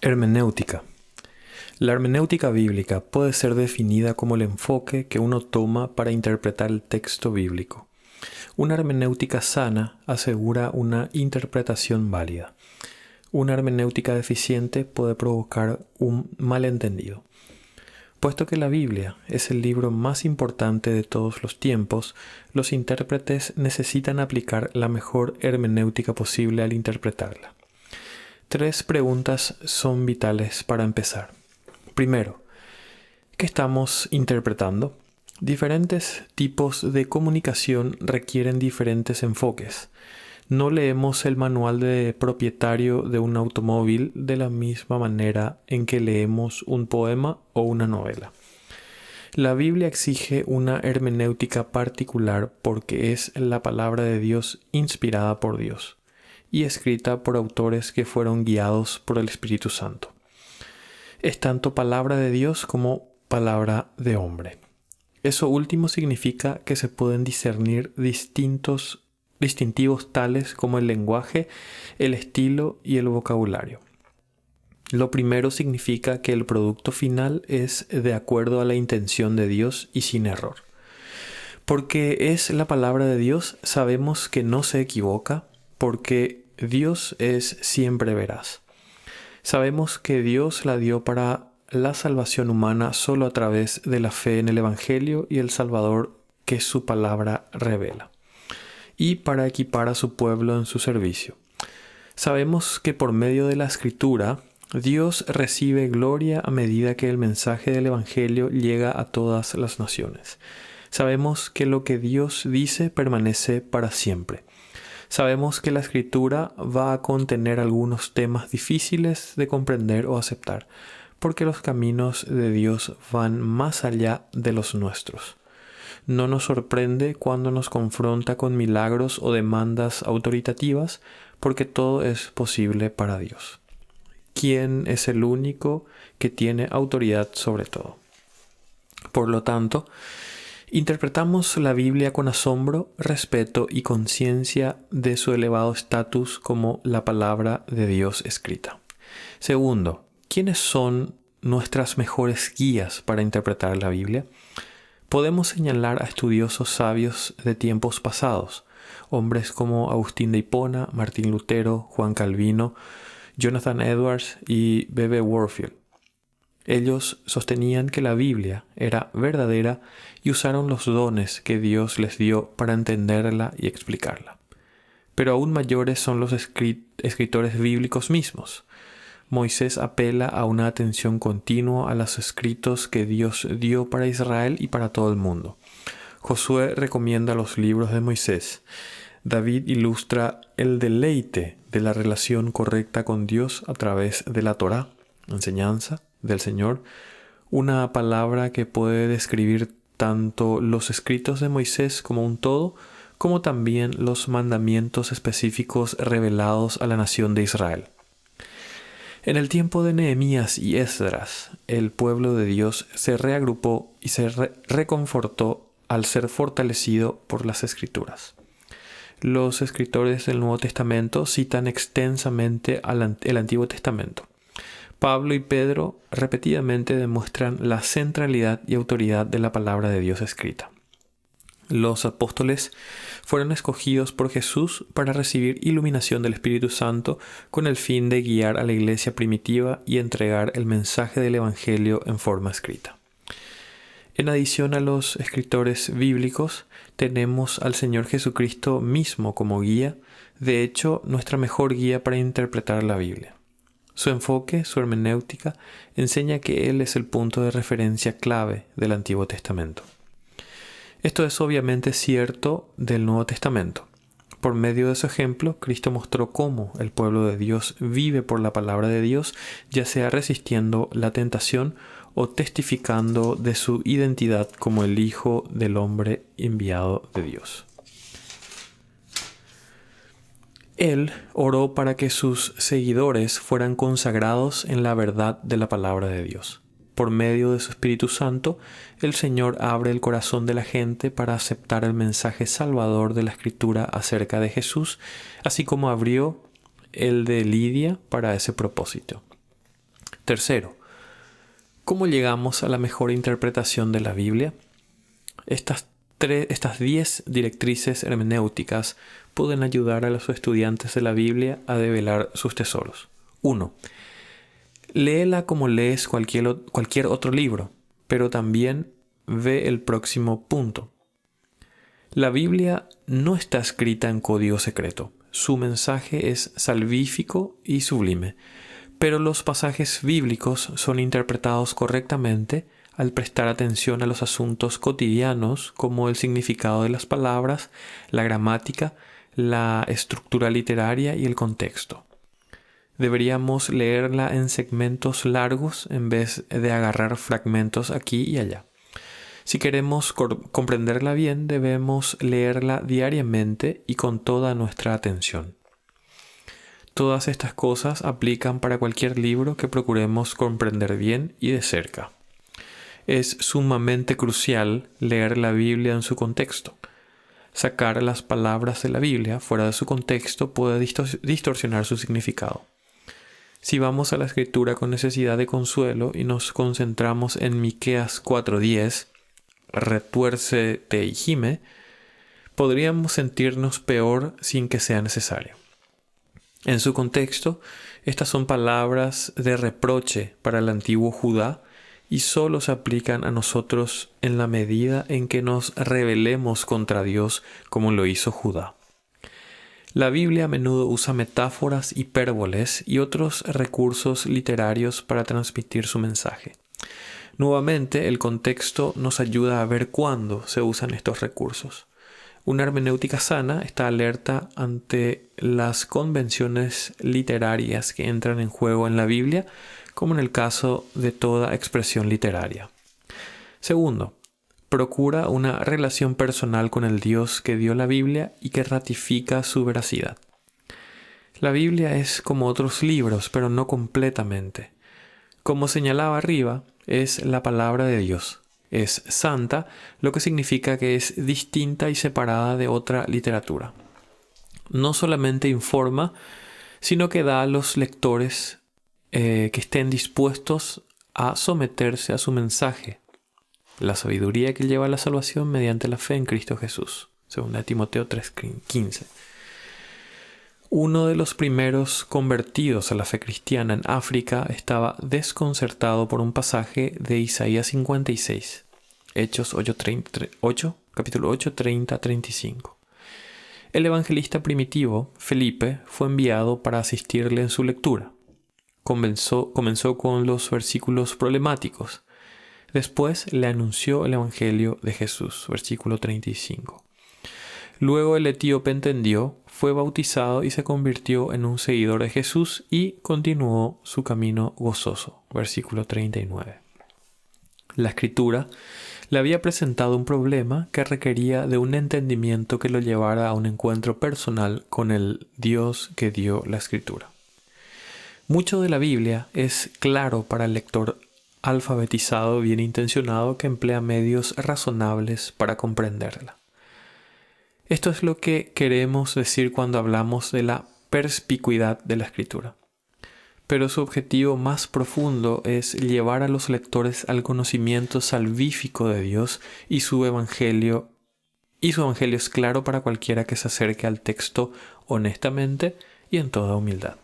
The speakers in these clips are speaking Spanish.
Hermenéutica. La hermenéutica bíblica puede ser definida como el enfoque que uno toma para interpretar el texto bíblico. Una hermenéutica sana asegura una interpretación válida. Una hermenéutica deficiente puede provocar un malentendido. Puesto que la Biblia es el libro más importante de todos los tiempos, los intérpretes necesitan aplicar la mejor hermenéutica posible al interpretarla. 3 preguntas son vitales para empezar. Primero, ¿qué estamos interpretando? Diferentes tipos de comunicación requieren diferentes enfoques. No leemos el manual de propietario de un automóvil de la misma manera en que leemos un poema o una novela. La Biblia exige una hermenéutica particular porque es la palabra de Dios inspirada por Dios y escrita por autores que fueron guiados por el Espíritu Santo. Es tanto palabra de Dios como palabra de hombre. Eso último significa que se pueden discernir distintivos tales como el lenguaje, el estilo y el vocabulario. Lo primero significa que el producto final es de acuerdo a la intención de Dios y sin error. Porque es la palabra de Dios, sabemos que no se equivoca, porque Dios es siempre veraz. Sabemos que Dios la dio para la salvación humana solo a través de la fe en el Evangelio y el Salvador que su palabra revela, y para equipar a su pueblo en su servicio. Sabemos que por medio de la Escritura, Dios recibe gloria a medida que el mensaje del Evangelio llega a todas las naciones. Sabemos que lo que Dios dice permanece para siempre. Sabemos que la Escritura va a contener algunos temas difíciles de comprender o aceptar, porque los caminos de Dios van más allá de los nuestros. No nos sorprende cuando nos confronta con milagros o demandas autoritativas, porque todo es posible para Dios. ¿Quién es el único que tiene autoridad sobre todo? Por lo tanto, interpretamos la Biblia con asombro, respeto y conciencia de su elevado estatus como la palabra de Dios escrita. Segundo, ¿quiénes son nuestras mejores guías para interpretar la Biblia? Podemos señalar a estudiosos sabios de tiempos pasados, hombres como Agustín de Hipona, Martín Lutero, Juan Calvino, Jonathan Edwards y B.B. Warfield. Ellos sostenían que la Biblia era verdadera y usaron los dones que Dios les dio para entenderla y explicarla. Pero aún mayores son los escritores bíblicos mismos. Moisés apela a una atención continua a los escritos que Dios dio para Israel y para todo el mundo. Josué recomienda los libros de Moisés. David ilustra el deleite de la relación correcta con Dios a través de la Torá, enseñanza del Señor, una palabra que puede describir tanto los escritos de Moisés como un todo, como también los mandamientos específicos revelados a la nación de Israel. En el tiempo de Nehemías y Esdras, el pueblo de Dios se reagrupó y se reconfortó al ser fortalecido por las Escrituras. Los escritores del Nuevo Testamento citan extensamente el Antiguo Testamento. Pablo y Pedro repetidamente demuestran la centralidad y autoridad de la palabra de Dios escrita. Los apóstoles fueron escogidos por Jesús para recibir iluminación del Espíritu Santo con el fin de guiar a la iglesia primitiva y entregar el mensaje del Evangelio en forma escrita. En adición a los escritores bíblicos, tenemos al Señor Jesucristo mismo como guía, de hecho, nuestra mejor guía para interpretar la Biblia. Su enfoque, su hermenéutica, enseña que Él es el punto de referencia clave del Antiguo Testamento. Esto es obviamente cierto del Nuevo Testamento. Por medio de su ejemplo, Cristo mostró cómo el pueblo de Dios vive por la palabra de Dios, ya sea resistiendo la tentación o testificando de su identidad como el Hijo del Hombre enviado de Dios. Él oró para que sus seguidores fueran consagrados en la verdad de la palabra de Dios. Por medio de su Espíritu Santo, el Señor abre el corazón de la gente para aceptar el mensaje salvador de la Escritura acerca de Jesús, así como abrió el de Lidia para ese propósito. Tercero, ¿cómo llegamos a la mejor interpretación de la Biblia? Estas 10 directrices hermenéuticas pueden ayudar a los estudiantes de la Biblia a develar sus tesoros. 1. Léela como lees cualquier otro libro, pero también ve el próximo punto. La Biblia no está escrita en código secreto. Su mensaje es salvífico y sublime, pero los pasajes bíblicos son interpretados correctamente al prestar atención a los asuntos cotidianos como el significado de las palabras, la gramática, la estructura literaria y el contexto. Deberíamos leerla en segmentos largos en vez de agarrar fragmentos aquí y allá. Si queremos comprenderla bien, debemos leerla diariamente y con toda nuestra atención. Todas estas cosas aplican para cualquier libro que procuremos comprender bien y de cerca. Es sumamente crucial leer la Biblia en su contexto. Sacar las palabras de la Biblia fuera de su contexto puede distorsionar su significado. Si vamos a la Escritura con necesidad de consuelo y nos concentramos en Miqueas 4:10, retuércete y gime, podríamos sentirnos peor sin que sea necesario. En su contexto, estas son palabras de reproche para el antiguo Judá y solo se aplican a nosotros en la medida en que nos rebelemos contra Dios como lo hizo Judá. La Biblia a menudo usa metáforas, hipérboles y otros recursos literarios para transmitir su mensaje. Nuevamente, el contexto nos ayuda a ver cuándo se usan estos recursos. Una hermenéutica sana está alerta ante las convenciones literarias que entran en juego en la Biblia, como en el caso de toda expresión literaria. Segundo, procura una relación personal con el Dios que dio la Biblia y que ratifica su veracidad. La Biblia es como otros libros, pero no completamente. Como señalaba arriba, es la palabra de Dios. Es santa, lo que significa que es distinta y separada de otra literatura. No solamente informa, sino que da a los lectores que estén dispuestos a someterse a su mensaje, la sabiduría que lleva a la salvación mediante la fe en Cristo Jesús. 2 Timoteo 3:15. Uno de los primeros convertidos a la fe cristiana en África estaba desconcertado por un pasaje de Isaías 56, Hechos 8, capítulo 8, 30-35. El evangelista primitivo, Felipe, fue enviado para asistirle en su lectura. Comenzó con los versículos problemáticos. Después le anunció el evangelio de Jesús, versículo 35. Luego el etíope entendió, fue bautizado y se convirtió en un seguidor de Jesús y continuó su camino gozoso. Versículo 39. La Escritura le había presentado un problema que requería de un entendimiento que lo llevara a un encuentro personal con el Dios que dio la Escritura. Mucho de la Biblia es claro para el lector alfabetizado bien intencionado que emplea medios razonables para comprenderla. Esto es lo que queremos decir cuando hablamos de la perspicuidad de la Escritura. Pero su objetivo más profundo es llevar a los lectores al conocimiento salvífico de Dios y su evangelio es claro para cualquiera que se acerque al texto honestamente y en toda humildad.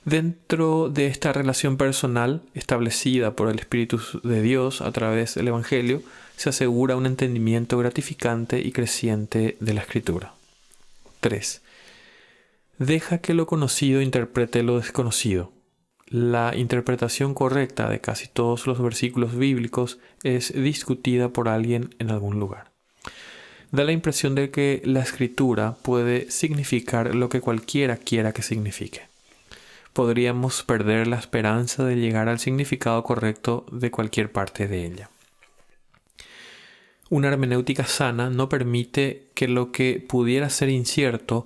Dentro de esta relación personal establecida por el Espíritu de Dios a través del Evangelio, se asegura un entendimiento gratificante y creciente de la Escritura. 3. Deja que lo conocido interprete lo desconocido. La interpretación correcta de casi todos los versículos bíblicos es discutida por alguien en algún lugar. Da la impresión de que la Escritura puede significar lo que cualquiera quiera que signifique. Podríamos perder la esperanza de llegar al significado correcto de cualquier parte de ella. Una hermenéutica sana no permite que lo que pudiera ser incierto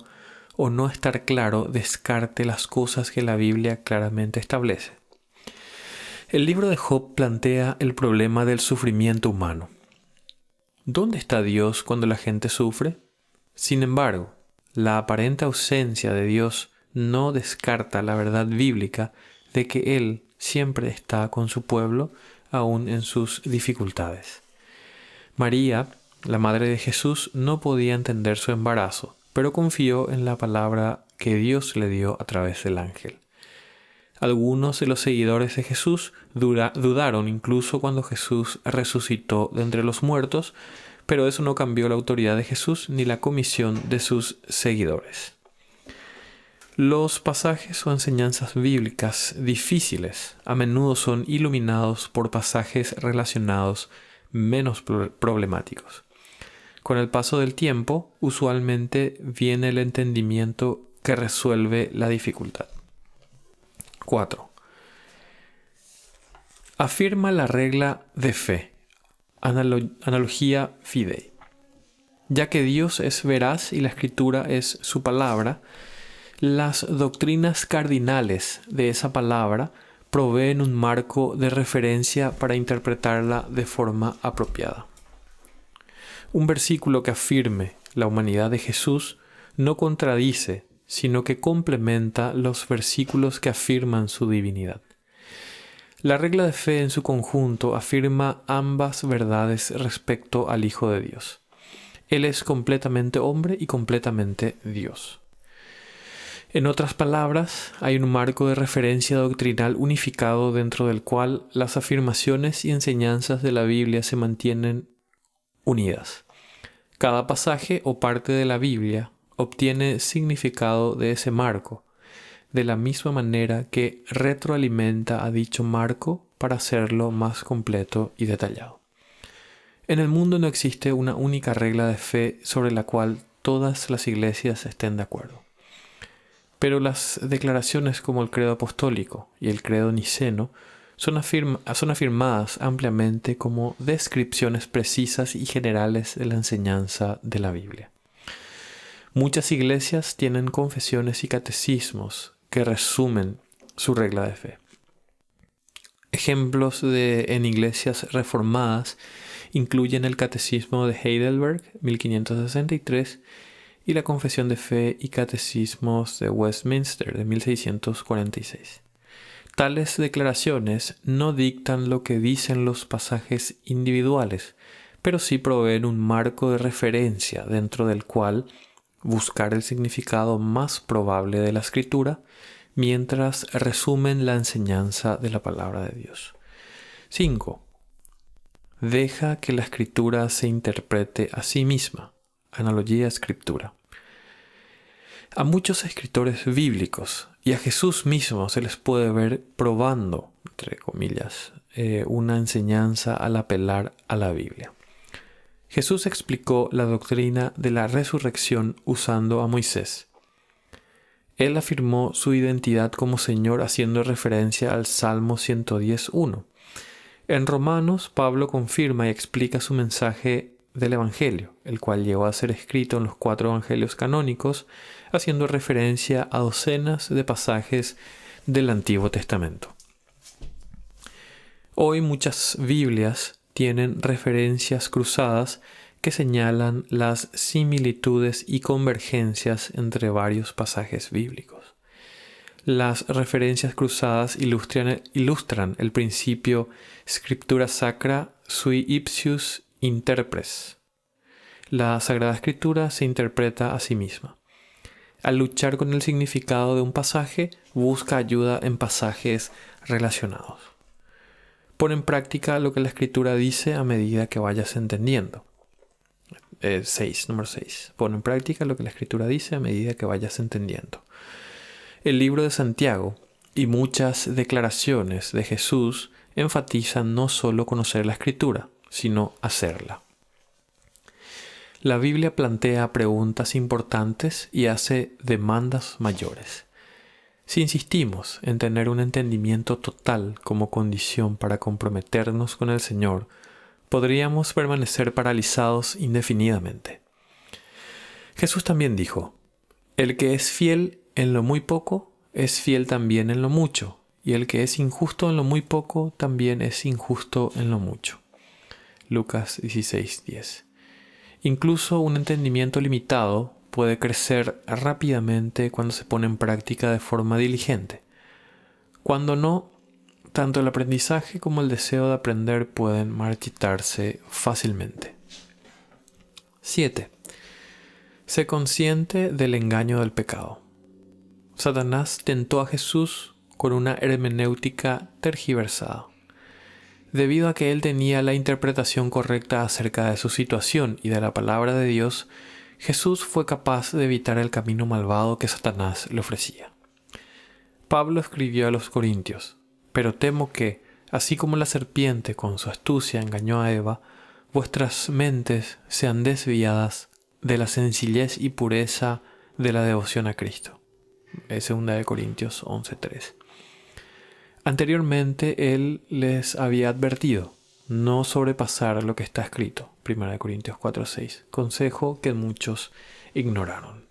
o no estar claro descarte las cosas que la Biblia claramente establece. El libro de Job plantea el problema del sufrimiento humano. ¿Dónde está Dios cuando la gente sufre? Sin embargo, la aparente ausencia de Dios no descarta la verdad bíblica de que Él siempre está con su pueblo, aún en sus dificultades. María, la madre de Jesús, no podía entender su embarazo, pero confió en la palabra que Dios le dio a través del ángel. Algunos de los seguidores de Jesús dudaron incluso cuando Jesús resucitó de entre los muertos, pero eso no cambió la autoridad de Jesús ni la comisión de sus seguidores. Los pasajes o enseñanzas bíblicas difíciles a menudo son iluminados por pasajes relacionados menos problemáticos. Con el paso del tiempo, usualmente viene el entendimiento que resuelve la dificultad. 4. Afirma la regla de fe. Analogía fidei. Ya que Dios es veraz y la Escritura es su palabra, las doctrinas cardinales de esa palabra proveen un marco de referencia para interpretarla de forma apropiada. Un versículo que afirme la humanidad de Jesús no contradice, sino que complementa los versículos que afirman su divinidad. La regla de fe en su conjunto afirma ambas verdades respecto al Hijo de Dios. Él es completamente hombre y completamente Dios. En otras palabras, hay un marco de referencia doctrinal unificado dentro del cual las afirmaciones y enseñanzas de la Biblia se mantienen unidas. Cada pasaje o parte de la Biblia obtiene significado de ese marco, de la misma manera que retroalimenta a dicho marco para hacerlo más completo y detallado. En el mundo no existe una única regla de fe sobre la cual todas las iglesias estén de acuerdo. Pero las declaraciones como el credo apostólico y el credo niceno son afirmadas ampliamente como descripciones precisas y generales de la enseñanza de la Biblia. Muchas iglesias tienen confesiones y catecismos que resumen su regla de fe. Ejemplos en iglesias reformadas incluyen el Catecismo de Heidelberg, 1563, y la Confesión de Fe y Catecismos de Westminster, de 1646. Tales declaraciones no dictan lo que dicen los pasajes individuales, pero sí proveen un marco de referencia dentro del cual buscar el significado más probable de la Escritura, mientras resumen la enseñanza de la palabra de Dios. 5. Deja que la Escritura se interprete a sí misma. Analogía escritura. A muchos escritores bíblicos y a Jesús mismo se les puede ver probando, entre comillas, una enseñanza al apelar a la Biblia. Jesús explicó la doctrina de la resurrección usando a Moisés. Él afirmó su identidad como Señor haciendo referencia al Salmo 110:1. En Romanos, Pablo confirma y explica su mensaje del Evangelio, el cual llegó a ser escrito en los 4 evangelios canónicos, haciendo referencia a docenas de pasajes del Antiguo Testamento. Hoy muchas Biblias tienen referencias cruzadas que señalan las similitudes y convergencias entre varios pasajes bíblicos. Las referencias cruzadas ilustran el principio Scriptura Sacra sui ipsius interpres. La Sagrada Escritura se interpreta a sí misma. Al luchar con el significado de un pasaje, busca ayuda en pasajes relacionados. Pon en práctica lo que la Escritura dice a medida que vayas entendiendo. Número 6. Pon en práctica lo que la Escritura dice a medida que vayas entendiendo. El libro de Santiago y muchas declaraciones de Jesús enfatizan no solo conocer la Escritura, sino hacerla. La Biblia plantea preguntas importantes y hace demandas mayores. Si insistimos en tener un entendimiento total como condición para comprometernos con el Señor, podríamos permanecer paralizados indefinidamente. Jesús también dijo: el que es fiel en lo muy poco, es fiel también en lo mucho, y el que es injusto en lo muy poco, también es injusto en lo mucho. Lucas 16:10. Incluso un entendimiento limitado puede crecer rápidamente cuando se pone en práctica de forma diligente. Cuando no, tanto el aprendizaje como el deseo de aprender pueden marchitarse fácilmente. 7. Sé consciente del engaño del pecado. Satanás tentó a Jesús con una hermenéutica tergiversada. Debido a que él tenía la interpretación correcta acerca de su situación y de la palabra de Dios, Jesús fue capaz de evitar el camino malvado que Satanás le ofrecía. Pablo escribió a los Corintios: pero temo que, así como la serpiente con su astucia engañó a Eva, vuestras mentes sean desviadas de la sencillez y pureza de la devoción a Cristo. 2 Corintios 11:3. Anteriormente él les había advertido no sobrepasar lo que está escrito. 1 Corintios 4:6. Consejo que muchos ignoraron.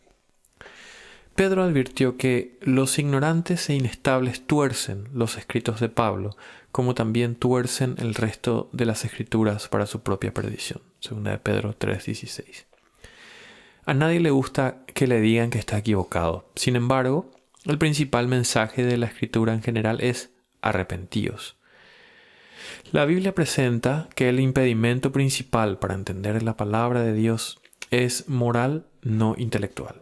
Pedro advirtió que los ignorantes e inestables tuercen los escritos de Pablo, como también tuercen el resto de las escrituras para su propia perdición. 2 Pedro 3:16. A nadie le gusta que le digan que está equivocado. Sin embargo, el principal mensaje de la escritura en general es: arrepentíos. La Biblia presenta que el impedimento principal para entender la palabra de Dios es moral, no intelectual.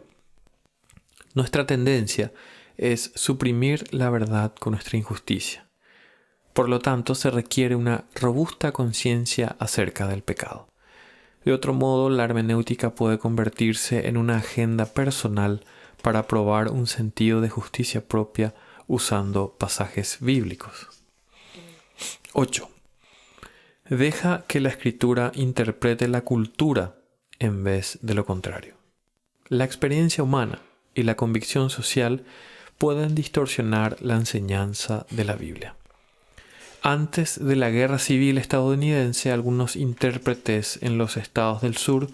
Nuestra tendencia es suprimir la verdad con nuestra injusticia. Por lo tanto, se requiere una robusta conciencia acerca del pecado. De otro modo, la hermenéutica puede convertirse en una agenda personal para probar un sentido de justicia propia usando pasajes bíblicos. 8. Deja que la escritura interprete la cultura en vez de lo contrario. La experiencia humana y la convicción social pueden distorsionar la enseñanza de la Biblia. Antes de la Guerra Civil estadounidense, algunos intérpretes en los estados del sur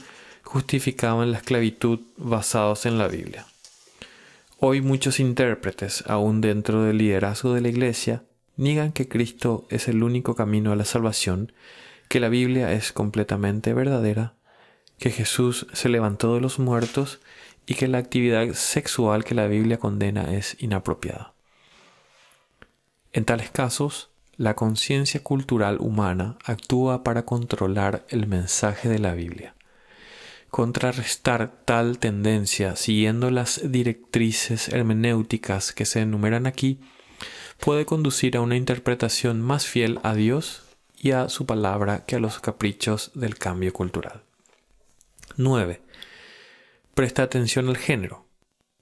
justificaban la esclavitud basados en la Biblia. Hoy muchos intérpretes, aún dentro del liderazgo de la Iglesia, niegan que Cristo es el único camino a la salvación, que la Biblia es completamente verdadera, que Jesús se levantó de los muertos y que la actividad sexual que la Biblia condena es inapropiada. En tales casos, la conciencia cultural humana actúa para controlar el mensaje de la Biblia. Contrarrestar tal tendencia siguiendo las directrices hermenéuticas que se enumeran aquí puede conducir a una interpretación más fiel a Dios y a su palabra que a los caprichos del cambio cultural. 9. Presta atención al género.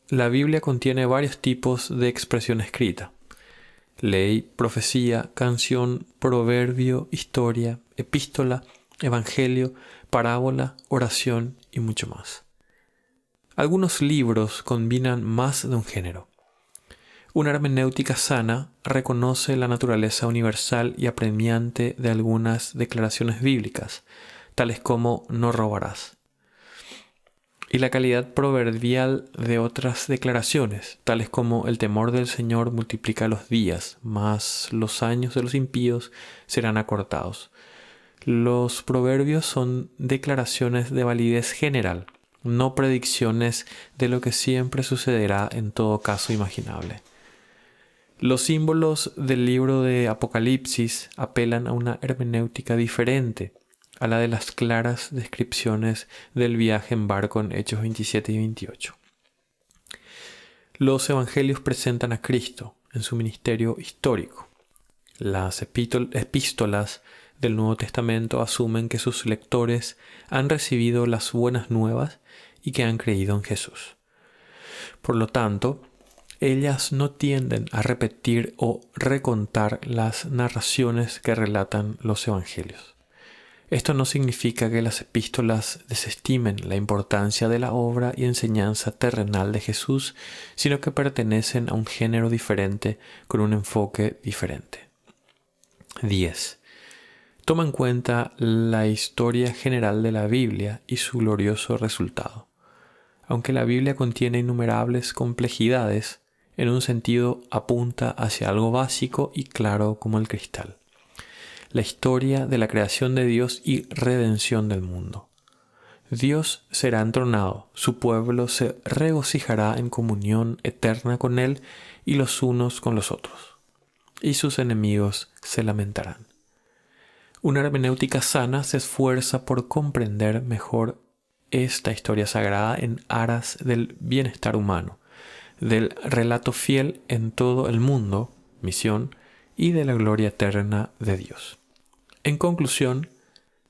La Biblia contiene varios tipos de expresión escrita: ley, profecía, canción, proverbio, historia, epístola, evangelio, parábola, oración y mucho más. Algunos libros combinan más de un género. Una hermenéutica sana reconoce la naturaleza universal y apremiante de algunas declaraciones bíblicas, tales como no robarás, y la calidad proverbial de otras declaraciones, tales como el temor del Señor multiplica los días, mas los años de los impíos serán acortados. Los proverbios son declaraciones de validez general, no predicciones de lo que siempre sucederá en todo caso imaginable. Los símbolos del libro de Apocalipsis apelan a una hermenéutica diferente a la de las claras descripciones del viaje en barco en Hechos 27 y 28. Los evangelios presentan a Cristo en su ministerio histórico. Las epístolas del Nuevo Testamento asumen que sus lectores han recibido las buenas nuevas y que han creído en Jesús. Por lo tanto, ellas no tienden a repetir o recontar las narraciones que relatan los evangelios. Esto no significa que las epístolas desestimen la importancia de la obra y enseñanza terrenal de Jesús, sino que pertenecen a un género diferente con un enfoque diferente. 10. Toma en cuenta la historia general de la Biblia y su glorioso resultado. Aunque la Biblia contiene innumerables complejidades, en un sentido apunta hacia algo básico y claro como el cristal: la historia de la creación de Dios y redención del mundo. Dios será entronado, su pueblo se regocijará en comunión eterna con Él y los unos con los otros. y sus enemigos se lamentarán. Una hermenéutica sana se esfuerza por comprender mejor esta historia sagrada en aras del bienestar humano, del relato fiel en todo el mundo, misión, y de la gloria eterna de Dios. En conclusión,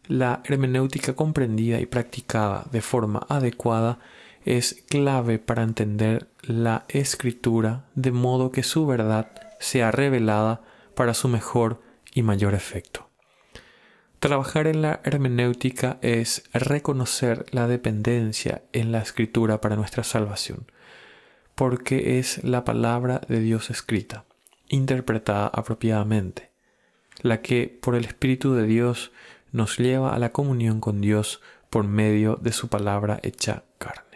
la hermenéutica comprendida y practicada de forma adecuada es clave para entender la Escritura de modo que su verdad sea revelada para su mejor y mayor efecto. Trabajar en la hermenéutica es reconocer la dependencia en la Escritura para nuestra salvación, porque es la palabra de Dios escrita, interpretada apropiadamente, la que por el Espíritu de Dios nos lleva a la comunión con Dios por medio de su palabra hecha carne.